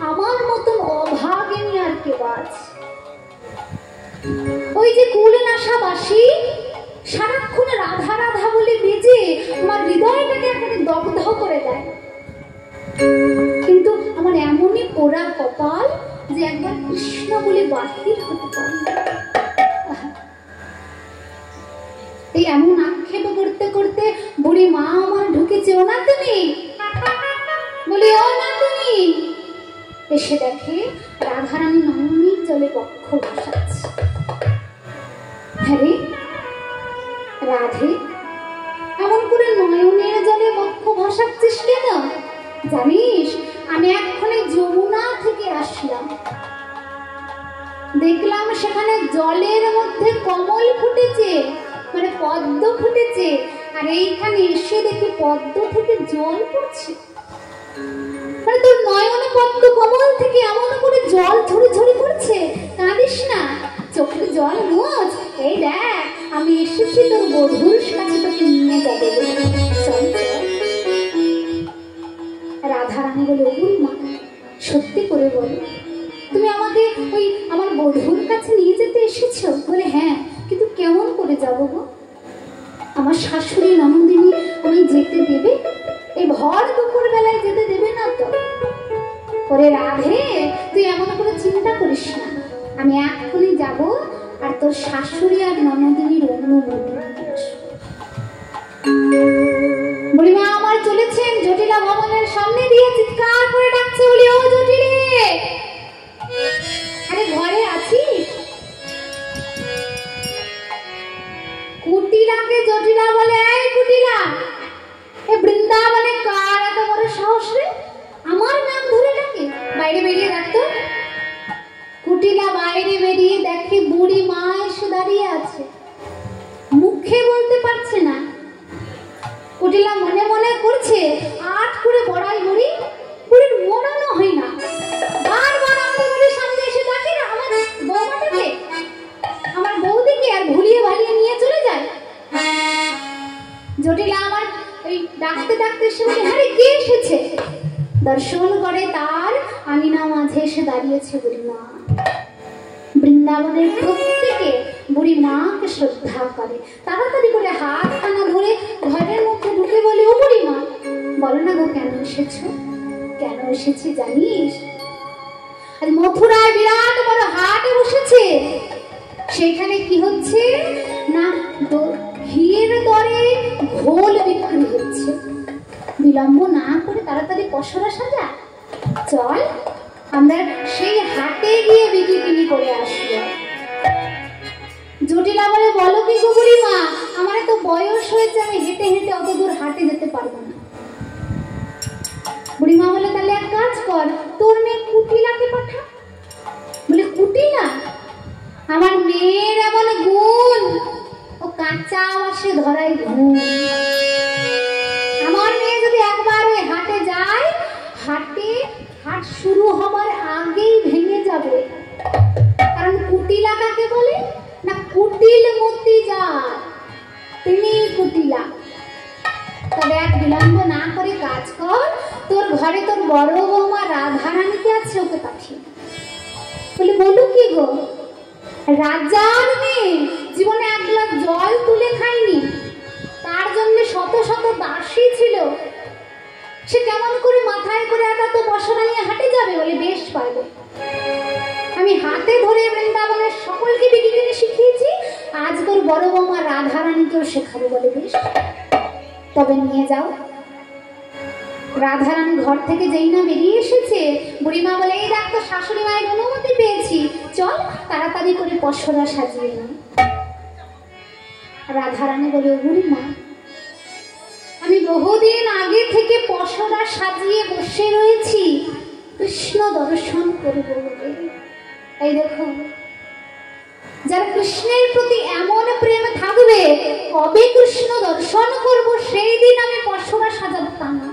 Speaker 1: আমার মতন অভাগিনী আর কে বাজ। ওই যে কুল নাশাবাসী সারাক্ষণ রাধা রাধা বলে বেজে আমার হৃদয়টাকে একেবারে দগ্ধ করে দেয়, কিন্তু আমার এমনই পোড়া কপাল যে একবার কৃষ্ণ বলে বাহির হতে পারে না। এই এমন আক্ষেপ করতে করতে বুড়ি মা আমার ঢুকেছে। ও না তুমি, বলি ও না তুমি, এসে দেখে রাধারানী নয়নের জলে বক্ষ ভাসাচ্ছে। হ্যাঁ রাধে, এমন করে নয়নের জলে বক্ষ ভাসাচ্ছিস কেন? জানিস আমি এক্ষণে যমুনা থেকে আসলাম, দেখলাম সেখানে জলের মধ্যে কমল ফুটেছে, মানে পদ্ম ফুটেছে, আর এইখানে এসে দেখি পদ্ম থেকে জল পড়ছে। মানে তোর নয়ন পদ্ম কমল থেকে এমন করে জল ঝরে ঝরে পড়ছে। কাঁদিস না, চোখের জল মোচ। এই দেখ আমি এসেছি তোর বধূর কাছে, তোকে নিয়ে যাবে। চল চল। রাধারানী বলে, ওই মা সত্যি করে বলো তুমি আমাকে ওই আমার বধূর কাছে নিয়ে যেতে এসেছো? বলে হ্যাঁ, কিন্তু কেমন করে যাবো গো? আমার শাশুড়ি নন্দিনী আমি যেতে দেবে? এই ভর দুপুর বেলায় যেতে দেবে না তো? ওরে রাধে, তুই এমন করে চিন্তা করিস না, আমি এক্ষুনি যাব আর তোর শাশুড়ি আর নন্দিনীর অনুমতি নিয়ে আসবো। বুড়িমা আমার চলেছেন জটিলা ভবনের সামনে দিয়ে চিৎকার করে ডাকছে, বলি ও জটিলে, আরে ঘরে আছিস? কুটিলাকে জটিলা বলে, এই কুটিলা, এ বৃন্দাবনে কার এত বড় সাহস রে আমার নাম ধরে ডাকে? বাইরে বেরিয়ে ডাকতো। কুটিলা বাইরে বেরিয়ে দেখে বুড়ি মা এসে দাঁড়িয়ে আছে, মুখে বলতে পারছে না। কুটিলা মনে মনে করছে আট করে বড়াই বুড়ি, বুড়ির মরানো হয় না। বারবার আমাদের বাড়ির সামনে এসে ডাকে না আমার বৌমাটাকে, আমার বৌদিকে, আর ভুলিয়ে ভালিয়ে নিয়ে চলে যায়। জটিলা আমার ওই ডাকতে ডাকতে এসে বলে, হ্যাঁ রে, কে এসেছে? দর্শন করে তার আঙিনা মাঝে এসে দাঁড়িয়েছে বুড়িমা। বৃন্দাবনের প্রত্যেকে বুড়ি মাকে শ্রদ্ধা করে। তাড়াতাড়ি করে হাত খানা ধরে ঘরের মধ্যে ঢুকে বলে, ও বুড়িমা, বলো না গো, কেন এসেছো? কেন এসেছি জানিস? আজ মথুরায় বিরাট বড় হাট বসেছে। সেখানে কি হচ্ছে না, ঘিয়ের দরে ঘোল বিক্রি হচ্ছে। বিলম্ব না করে তাড়াতাড়ি পসরা সাজা, চল আমরা সেই হাটে গিয়ে বিক্রি কিনি করে আসবো। জটিলা বলে, বলো কি গো বুড়িমা, আমার তো বয়স হয়েছে, আমি হেঁটে হেঁটে অত দূর হাটে যেতে পারবো না। বুড়িমা বলে, তাহলে এক কাজ কর, তোর মেয়ে কুটিলাকে পাঠা। বলে, কুটিলা? আমার মেয়ের এমন গুণ, ও কাঁচা বাসে ধরাই ঘুম। আমার মেয়ে যদি একবার ওই হাটে যায়, হাট শুরু হবার আগেই ভেঙে যাবে। কারণ কুটিলা কাকে বলে না, কুটিল মতি যার, তিনি কুটিলা। তবে এক বিলম্ব না করে কাজ কর, তোর ঘরে তোর বড় বৌমা রাধারানীকে আছে, ওকে পাঠিয়ে। বলে, বলো কি গো? রাজার মেয়ে জীবনে এক গ্লাস জল তুলে খায়নি, তার জন্য শত শত দাসী ছিল, সে কেমন করে মাথায় করে একা তো বসনা নিয়ে হাটে যাবে? বলে, বেশ পারবে, আমি হাতে ধরে বৃন্দাবনের সকলকে বিক্রি কিনে শিখিয়েছি, আজ তোর বড় বৌমা রাধারানীকেও শেখাবো। বলে, বেশ, তবে নিয়ে যাও। রাধারানী ঘর থেকে যেই না বেরিয়ে এসেছে, বুড়িমা বলে, এই দেখ তো শাশুড়ি মায়ের অনুমতি পেয়েছি, চল তাড়াতাড়ি করে পসরা সাজিয়ে নি। রাধারানী বলে, বুড়িমা, আমি বহুদিন আগে থেকে পসরা সাজিয়ে বসে রয়েছি কৃষ্ণ দর্শন করব বলে। এই দেখো, যার কৃষ্ণের প্রতি এমন প্রেম থাকবে, কবে কৃষ্ণ দর্শন করব সেই দিন আমি পসরা সাজাবো তা না।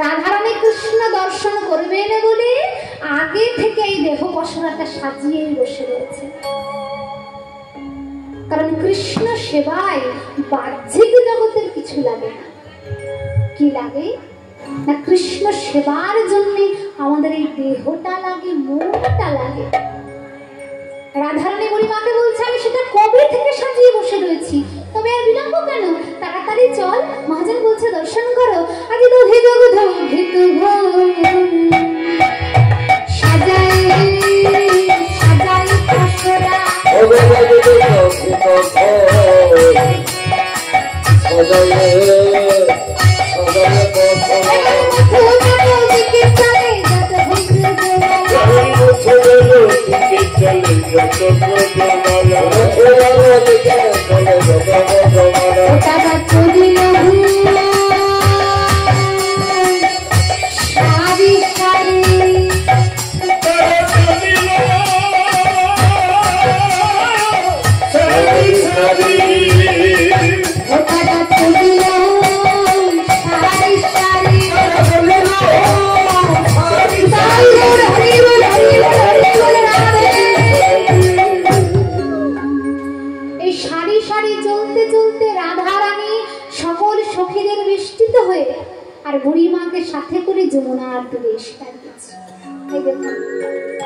Speaker 1: রাধারানী কৃষ্ণ দর্শন করবেন বলে আগে থেকে এই দেহ পসরাটা সাজিয়েই বসে রয়েছে। কারণ কৃষ্ণ সেবায় বাহ্যিক জগতের কিছু লাগে না। কি লাগে না, কৃষ্ণ সেবার জন্য আমাদের এই দেহটা লাগে, মনটা লাগে। রাধারানী বুড়িমাকে বলছে, আমি সেটা কবে থেকে সাজিয়ে বসে রয়েছি, তবে আর বিলম্ব কেন, তাড়াতাড়ি চল। মহাজন বলছে, দর্শন করো। আজ তো হে জগৎ সাজাই সাজাই পসরা,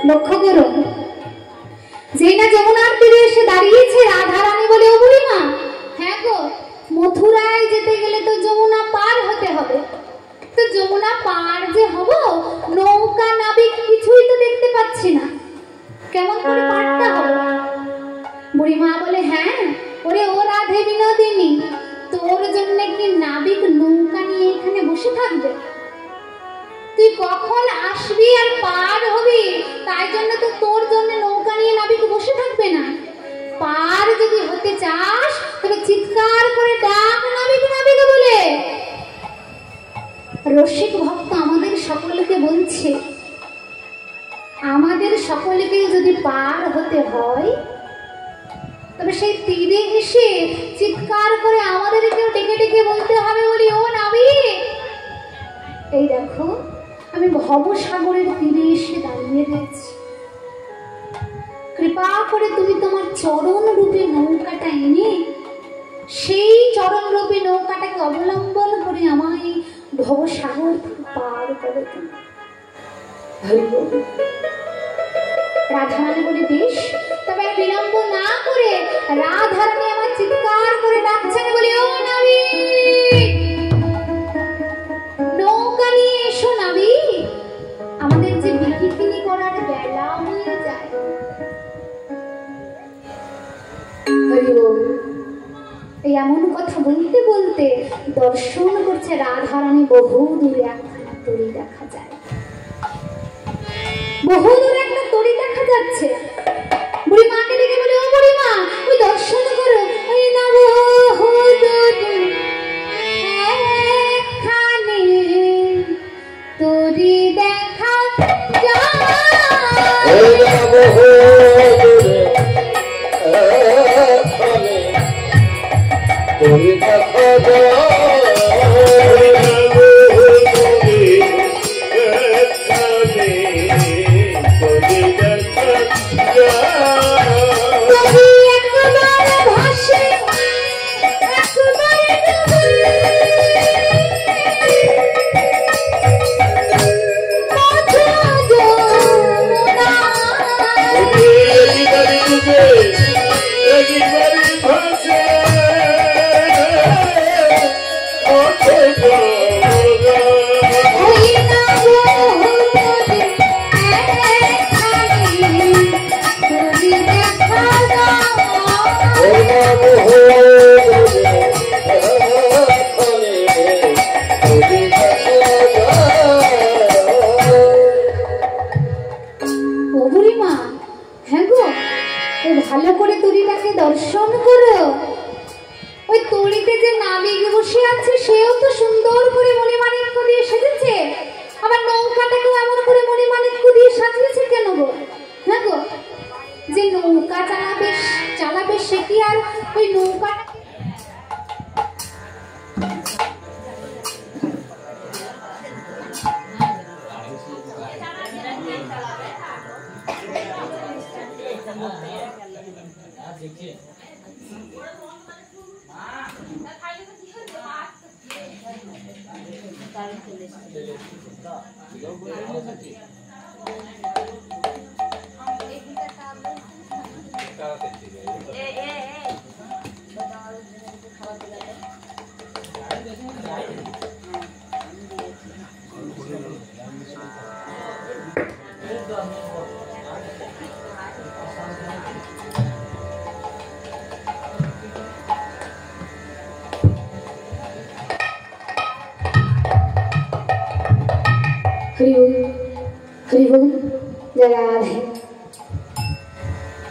Speaker 1: লক্ষ্য করো, যেই না যমুনার তীরে এসে দাঁড়িয়েছে, রাধারানী বলে, ও বুড়িমা, হ্যাঁ গো, মথুরায় যেতে গেলে তো যমুনা পার হতে হবে, তো যমুনা পার যে হব, নৌকা নাবিক কিছুই তো দেখতে পাচ্ছি না, কেমন করে পারটা হবে? বুড়িমা বলে, হ্যাঁ, ওরে ও রাধে বিনোদিনী, তোর জন্য কি নাবিক নৌকা নিয়ে এখানে বসে থাকবে? তুই কখন আসবি আর পার হবি, তাই জন্য তো তোর জন্য নৌকা নিয়ে নাবিক বসে থাকবে না। পার যদি হতে চাস, তবে চিৎকার করে ডাক নাবিক নাবিক বলে। রসিক ভক্ত আমাদের সকলকে বলছে, আমাদের সকলকে যদি পার হতে হয়, তবে সেই তীরে এসে চিৎকার করে আমাদেরকেও ডেকে ডেকে বলতে হবে বলি, ও নাবিক, এই দেখো আমি ভবসাগরের তীরে এসে দাঁড়িয়ে রয়েছি, কৃপা করে তুমি তোমার চরণ রূপে নৌকাটা এনে সেই চরণ রূপে নৌকাটাকে অবলম্বন করে আমায় ভবসাগর পার করে দিন। রাধারানী বলে, বেশ, তবে আর বিলম্ব না করে রাধারানী আমার চিৎকার করে ডাকছেন বলি, ও নাবিক, নৌকা নিয়ে এসো নাবিক, আমাদের যে বিকিনি করার বেলা হয়ে যায়। এই এমন কথা বলতে বলতে দর্শন করছে রাধারানী, বহু দূরে একখানা তরী দেখা যায়, বহু দূরে একটা তরী দেখা যাচ্ছে। বুড়ি মাকে ডেকে বলে, ও বুড়ি মা, ওই দর্শন করো, ওই না বহু দূরে একখানে তরী দেখা যায়। ভালো করে তরীটাকে দর্শন করো। ওই তরীতে যে নাবিক বসে আছে সেও তো সুন্দর করে মণিমাণিক্য দিয়ে সেজেছে, আবার নৌকাটাকেও এমন করে মণিমাণিক্য দিয়ে সাজিয়েছে কেন গো? হ্যাঁ গো, যে নৌকা চালাবে সে কি আর ওই নৌকা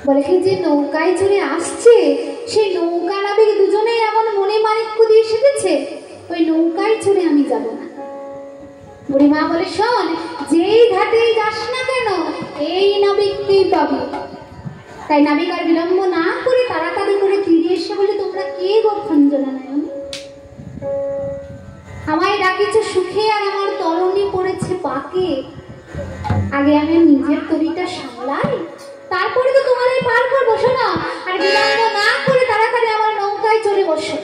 Speaker 1: বলে কি যে নৌকায় চলে আসছে সেই নৌকা নাবিক দুজনেই এমন মণিমাণিক্য দিয়ে সেজেছে, ওই নৌকায় চড়ে আমি যাব না। বুড়িমা বলে, শোন, যেই ঘাটেই যাস না কেন এই নাবিককেই পাবি। তাই নাবিক আর বিলম্ব না করে তাড়াতাড়ি করে তীরে এসে বলে, তোমরা কে গো খঞ্জনা নয়ন? আমায় ডাকিছ সুখে আর আমার তরণী পড়েছে পাকে, আগে আমি নিজের তরীটা সামলাই, তারপরে তো তোমার এই পার করবো। শোনো, আর বিলম্ব না করে তাড়াতাড়ি আমার নৌকায় চড়ে বসো।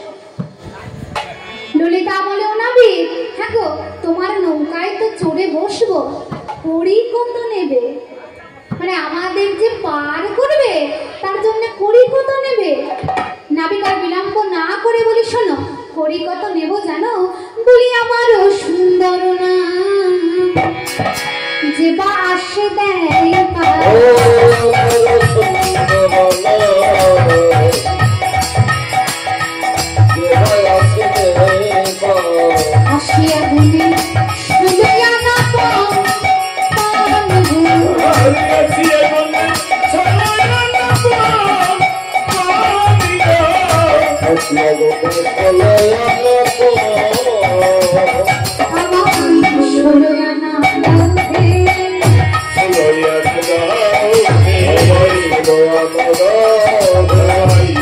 Speaker 1: ললিতা বলে, ও নাবিক, হ্যাঁ গো, তোমার নৌকায় তো চড়ে বসবো, কড়ি কত নেবে? মানে আমাদের যে পার করবে তার জন্য কড়ি কত নেবে? নাবিক আর বিলম্ব না করে বলি, শোনো, কড়ি কত নেব জানো? বলি, আমারও সুন্দর না যে বাস দেয় আসিয়া গুলি শুলিয়া না
Speaker 2: Oh,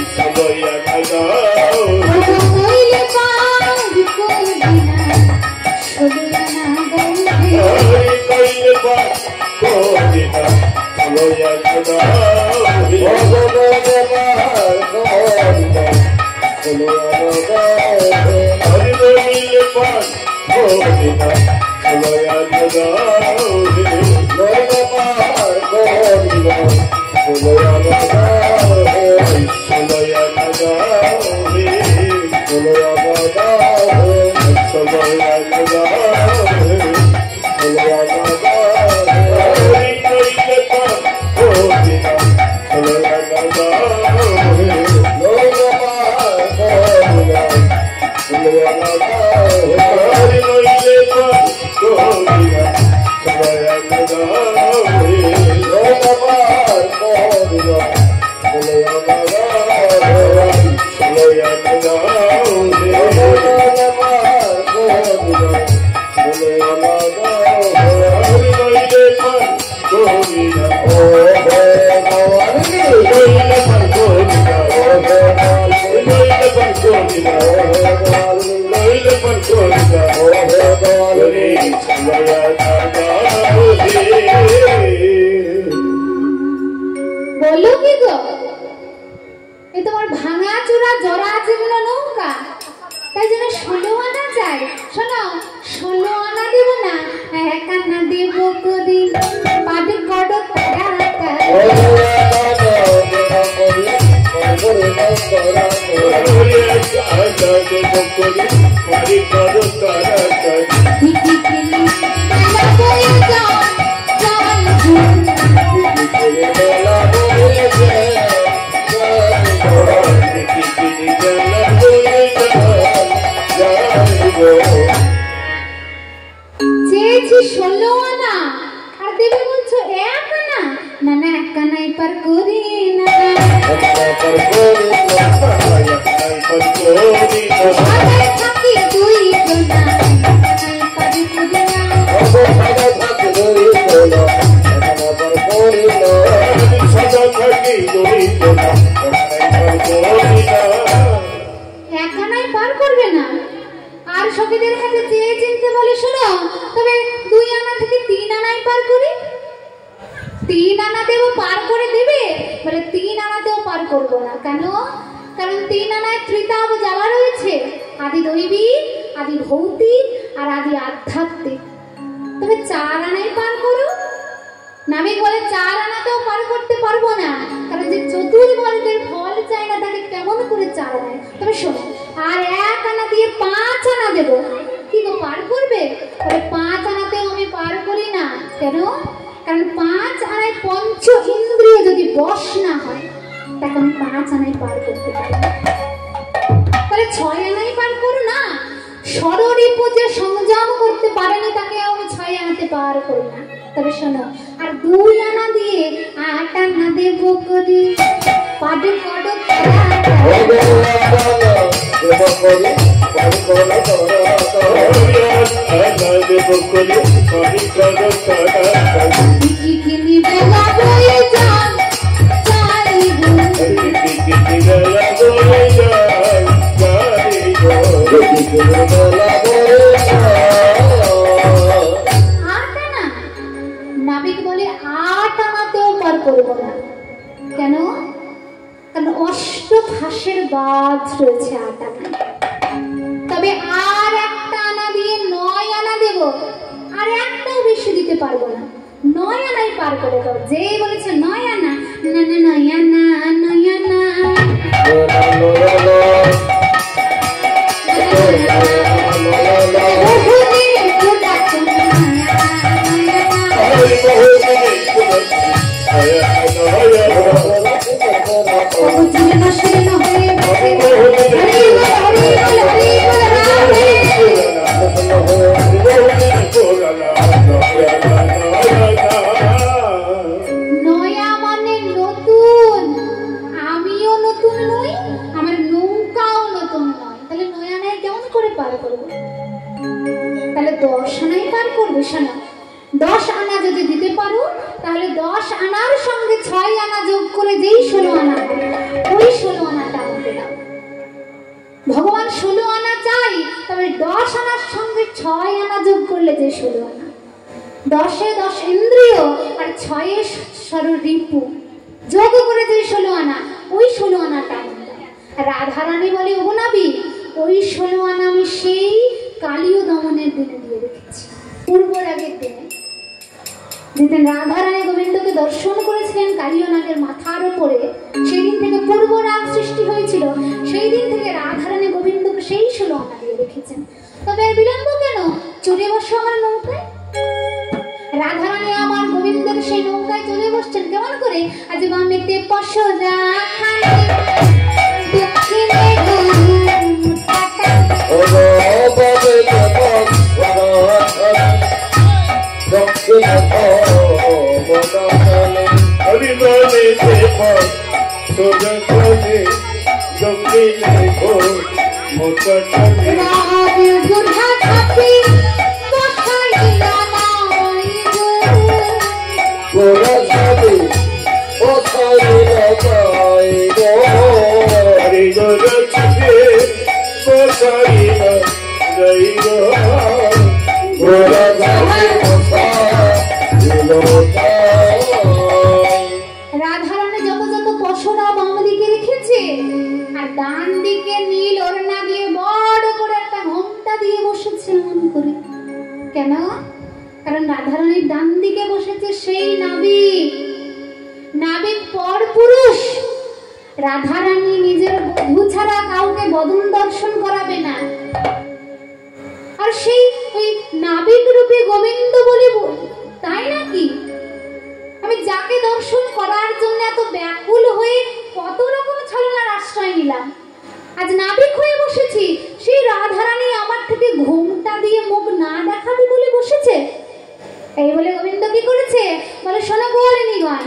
Speaker 1: বলো কি গো, এই তোমার ভাঙা চূড়া জরা যেগুলো নৌকা, তাই জন্য 16 আনা চাই। শোনো, 16 আনা দেব না, 1 আনা দেব করি পাটি কড়ক চেয়েছি 16 আনা আর দেবে বলছো 1 আনা। না না, 1 আনাই পার করি না, সাদায় থাকি দুই জনা, পারি করি না। একানাই পার করবে না, আর সখীদের কাছে চেয়ে চিনতে বলে শোনো, তবে 2 আনা থেকে 3 আনাই পার করি। 3 আনা দেবো, পার করে দেবে? বলে 3 আনাতেও পার করবো না। কেন? কারণ 3 আনায় ত্রিতাব জ্বালা রয়েছে, আদি দৈবিক, আদি ভৌতিক আর আদি আধ্যাত্মিক। তবে 4 আনাই পার করো। নাবিক বলে 4 আনাতেও পার করতে পারবো না, কারণ যে চতুর্বর্গের ফল চায় না তাকে কেমন করে 4 আনায়। তবে শোনো, আর 1 আনা দিয়ে 5 আনা দেবো, কি গো পার করবে? বলে 5 আনাতেও আমি পার করি না। কেন? কারণ 5 আনায় পঞ্চ ইন্দ্রিয় যদি বশ না হয়, তাকে আমি 5 আনায় পার করতে পারি না। তাহলে 6 আনাই পার করো না। ষড়রিপু যে সংযম করতে পারেনি, তাকে আমি 6 আনাতে পার করি না। তবে শোনো, আর 2 আনা দিয়ে 8 আনা দেব করি পাটি কড়ক নাবিক বলে 8 আনাতেও পার করবো না। কেন? কারণ অষ্টঘাসের গাছ রয়েছে 8 আনায়। তবে আর 1 আনা দিয়ে 9 আনা দেব, আর একটাও বেশি দিতে পারবো না। 9 আনাই পার করে দাও। যে বলেছে 9 আনা, না না 9 আনা, 9 আনা। নয়া মানে নতুন, আমিও নতুন নই, আমার নৌকাও নতুন নয়। তাহলে 9 আনায় কেমন করে পার করবো? তাহলে 10 আনাই পার করবে। শোনা, 10 আনা যদি দিতে পারো, তাহলে 10 আনার সঙ্গে 6 আনা যোগ করে যেই 16 আনা, ওই 16 আনাটা আমাকে দাও। ভগবান 16 আনা চাই, তবে 10 আনার সঙ্গে 6 আনা যোগ করলে যে 16 আনা। 10-এ 10 ইন্দ্রিয় আর 6-এ ষড়রিপু যোগ করে যে 16 রাধারানী বলে, ও নাবি, ওই 16 আনা আমি সেই কালীয় দমনের দিনে দিয়ে রেখেছি, পূর্ব রাগের দিনে। যেদিন রাধারানী গোবিন্দকে দর্শন করেছিলেন কালীয় নাগের মাথার উপরে, সেই দিন থেকে পূর্ব রাগ সৃষ্টি হয়েছিল। সেই দিন থেকে রাধারানী গোবিন্দকে সেই 16 আনা দিয়ে রেখেছেন। তবে আর বিলম্ব কেন? চলে বসো আমার নৌকায়। রাধারানী আমার গোবিন্দের সেই নৌকায় চলে বসছেন। কেমন করে? আজ বামেতে পশরা রাধারানী যত যত পশরা বাম দিকে রেখেছে, আর ডান দিকে নীল ওড়না দিয়ে বড় করে একটা ঘোমটা দিয়ে বসেছে এমন করে। কেন? কারণ রাধারানীর ডান দিকে বসেছে সেই নাবিক, নাবিক পর পুরুষ। রাধারানী নিজের বধূ ছাড়া কাউকে বদন দর্শন করাবে না। আর সেই ওই নাবিক রূপে গোবিন্দ বলে তাই নাকি? আমি যাকে দর্শন করার জন্য এত ব্যাকুল হয়ে কত রকম ছলনার আশ্রয় নিলাম, আজ নাবিক হয়ে বসেছি, সেই রাধারানী আমার থেকে ঘোমটা দিয়ে মুখ না দেখাবে বলে বসেছে। এই বলে গোবিন্দ কি করেছে? বলে, শোনো গোয়ালিনীগণ,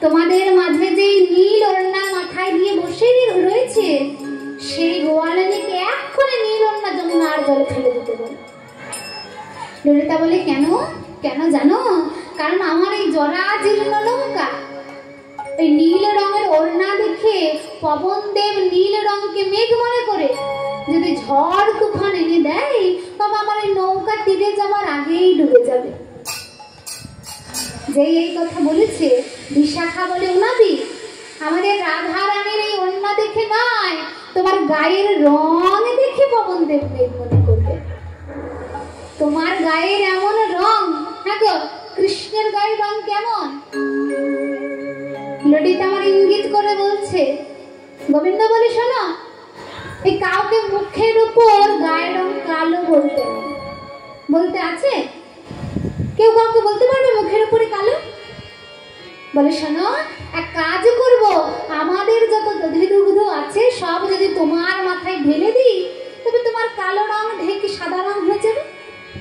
Speaker 1: তোমাদের মাঝে যে নীল ওড়না মাথায় দিয়ে বসে রয়েছে, সেই গোয়ালিনীকে এক্ষুনি নীল ওড়না যমুনার জলে ফেলে দিতে বলে। ললিতা বলে, কেন? কেন জানো? কারণ আমার এই জরা জীর্ণ নৌকা, এই নীল রঙের ওড়না দেখে পবনদেব নীল রঙকে মেঘ মনে করে যদি ঝড় তুফান এনে দেয়, তবে আমার এই নৌকা তীরে যাবার আগেই ডুবে যাবে। যে এই কথা বলেছে, বিশাখা বলে, উনাবি, আমাদের রাধারানীর এই ওড়না দেখে নয়, তোমার গায়ের রং দেখে পবনদেব মেঘ মনে করবে। তোমার গায়ের এমন রং, হ্যাঁ গো, কৃষ্ণের গায়ের রং কেমন? ললিতা আমার ইঙ্গিত করে বলছে। গোবিন্দ বলে, শোনো, এই কাউকে মুখের উপর গায়ের রং কালো বলতে বলতে আছে? কেউ কাউকে বলতে পারবে মুখের উপরে কালো? বলে, শোনো, এক কাজ করব, আমাদের যত দধি দুগ্ধ আছে সব যদি তোমার মাথায় ঢেলে দিই, তবে তোমার কালো রং ঢেকে সাদা রং হয়ে যাবে,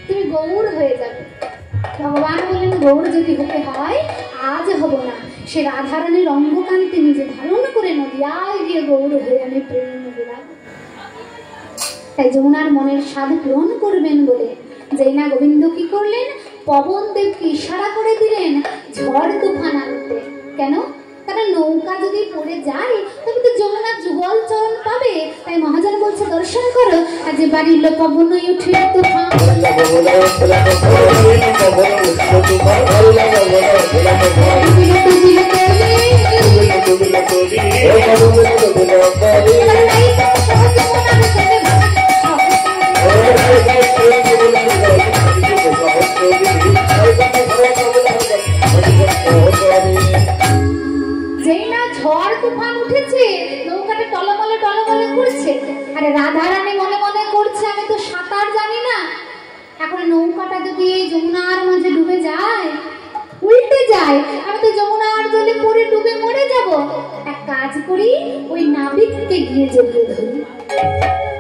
Speaker 1: তুমি গৌর হয়ে যাবে। ভগবান বললেন, গৌর যদি হতে হয় আজ হব না, সে রাধারানীর অঙ্গকান্তি নিজে ধারণ করে নদিয়ায় গিয়ে গৌর হয়ে আমি প্রেম বিলাপ। তাই যমুনার মনের স্বাদ পূরণ করবেন বলে যেই না গোবিন্দ কি করলেন, পবনদেবকে ইশারা করে দিলেন ঝড় তুফান আনতে। কেন? কারণ নৌকা যদি পড়ে যায় তবে তো যমুনার যুগল চরণ পাবে। তাই মহাজন বলছে, দর্শন করো, আজ বাড়ির পবন উঠে তুফান। যেই না ঝড় তুফান উঠেছে, নৌকাটা টলমলে টলমলে করছে। আরে রাধারানী মনে মনে করছে, আমি তো সাঁতার জানি না, এখন নৌকাটা যদি এই যমুনার মাঝে ডুবে যায়, উল্টে যায়, আমি তো যমুনার জলে পড়ে ডুবে মরে যাব। এক কাজ করি, ওই নাবিককে গিয়ে জড়িয়ে ধরি।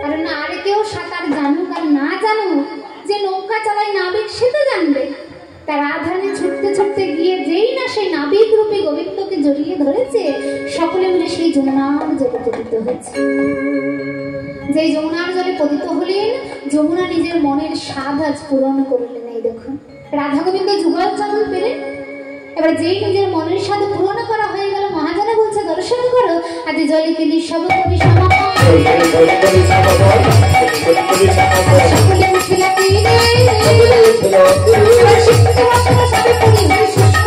Speaker 1: আর না, আর কেউ সাঁতার জানুক আর না জানুক, যে নৌকা চালায় নাবিক সে তো জানবে। তা রাধারানী ছুটতে ছুটতে গিয়ে যেই না সেই নাবিক রূপে গোবিন্দকে জড়িয়ে ধরেছে, সকলে মিলে সেই যমুনার জলে পতিত হয়েছে। যে যমুনার জলে পতিত হলেন, যমুনা নিজের মনের স্বাদ আজ পূরণ করলেন। এই দেখুন, রাধা গোবিন্দ যুগল চরণ পেলেন। এবার যেই নিজের মনের স্বাদ পূরণ করা হয়ে গেল, মহাজনে বলছে, দর্শন করো, আজ জলে কেলি সব কবি সমাপন। সকলে উঠিলা তীরে, শুষ্ক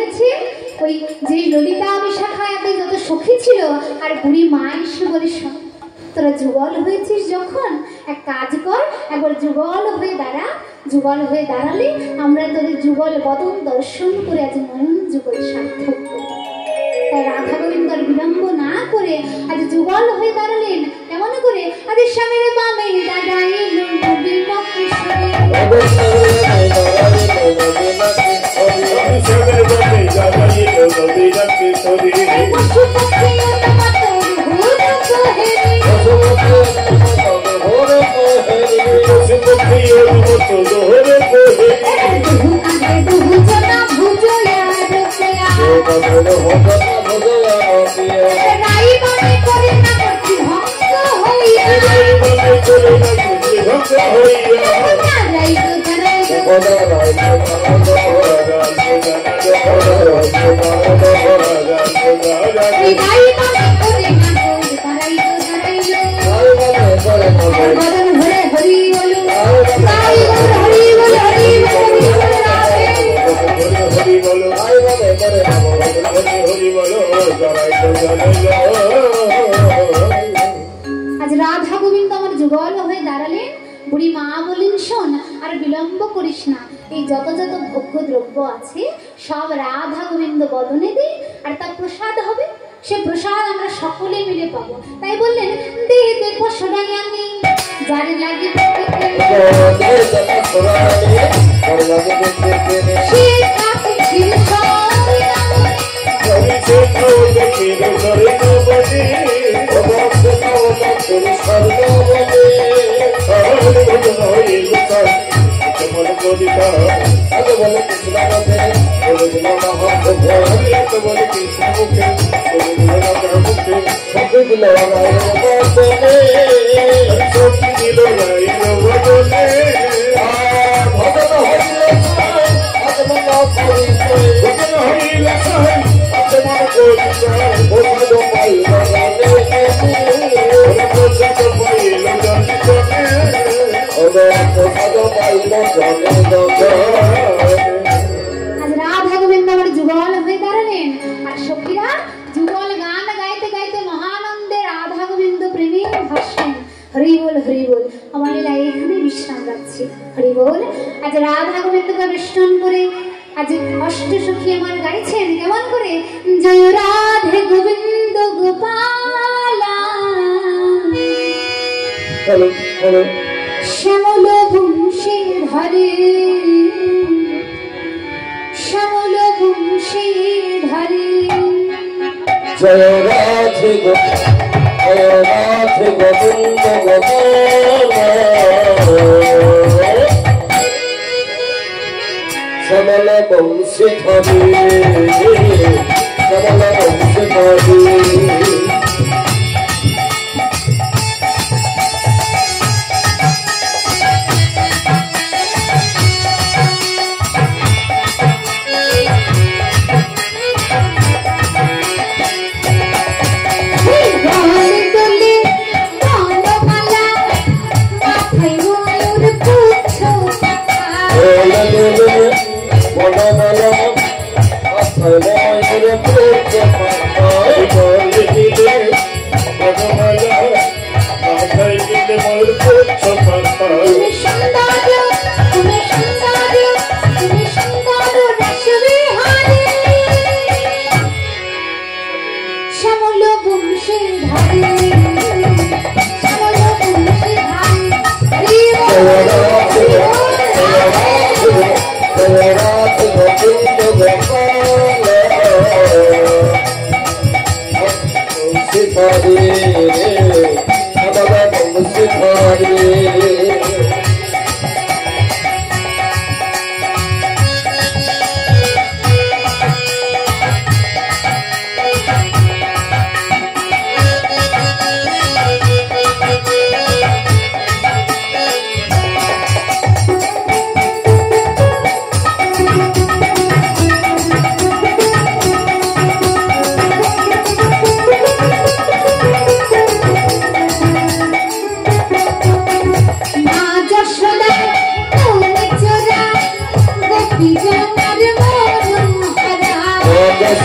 Speaker 1: হয়েছে ওই যে ললিতা বিশাখা এদের যত সখী ছিল আর বুড়ি মা এসে বলে তোরা যুগল হয়েছিস যখন এক কাজ কর, একবার যুগল হয়ে দাঁড়া, যুগল হয়ে দাঁড়ালে আমরা তোদের যুগল বদন দর্শন করে আজ নয়ন যুগল সার্থক করব। তাই রাধা গোবিন্দর বিলম্ব না করে আজ যুগল হয়ে দাঁড়ালেন। কেমন করে? আজ স্বামীর বামে দাঁড়াইল নবীনা কিশোরী, আজ রাধা গোবিন্দ আমার যুগল হয়ে দাঁড়ালেন। বুড়ি মা বলেন শোন আর বিলম্ব করিস না, এই যত যত ভোগ্য দ্রব্য আছে সব রাধা গোবিন্দ বদনে দিই আর তার প্রসাদ হবে, সে প্রসাদ আমরা সকলে মিলে পাবো। তাই বললেন দে দে পশরানি যার লাগে সে কাছে ছিল রাধা গোবিন্দ আমার যুগল হয়ে দাঁড়ালেন। আর সখীরা যুগল গান গাইতে গাইতে মহানন্দে রাধা গোবিন্দ প্রেমে ভাসছেন। হরি বল হরি বল। আমার লীলা এখানে বিশ্রাম রাখছি। হরি বল। আজ রাধা গোবিন্দকে বেষ্টন করে আজ অষ্ট সখী আমার গাইছেন কেমন করে? জয় রাধে গোবিন্দ গোপালা শ্যামল বংশী ধরে, শ্যামল বংশী ধরে।
Speaker 2: জয় রাধে গোবিন্দ গোপালা শ্যামল বংশী ধরে, শ্যামল বংশী ধরে।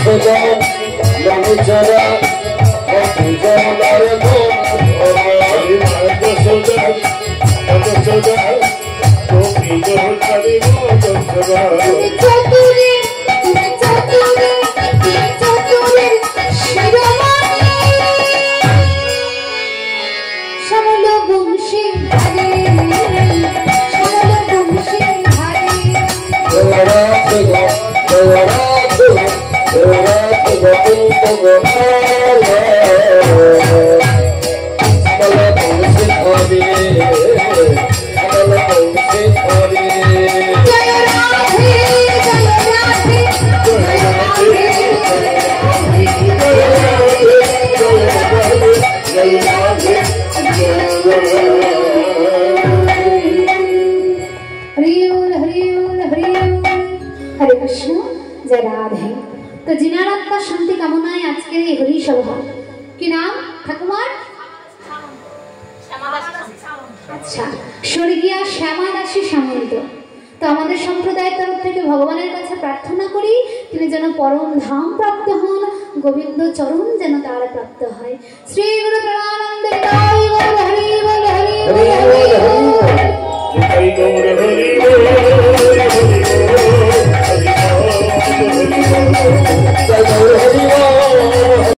Speaker 2: সদা নমো চরা অপূজনার মন সদা নমো চরা অপূজনার মন
Speaker 1: চতুরে চতুরে চতুরে শিরোমণি শ্যামল বংশী ধারে শ্যামল বংশী ধারে জয় রাধে জয় রাধে জয় রাধে हरे कृष्ण जय राधे। तो जिनार आत्मा शांति कामनाएं आज के ये हरि सभा की नाम ठाकुमार अच्छा स्वर्गीय श्यामा दासी सामন্ত। तो हमारे सम्प्रदाय तरफ থেকে ভগবানের কাছে প্রার্থনা করি তিনি যেন পরম ধাম প্রাপ্ত হন, গোবিন্দ চরণ যেন তার প্রাপ্ত হয়। শ্রী গুরু প্রেমানন্দ হরি বল হরি বল হরি বল
Speaker 2: হরি গৌর হরি বল হরি বল হরি বল হরি বল।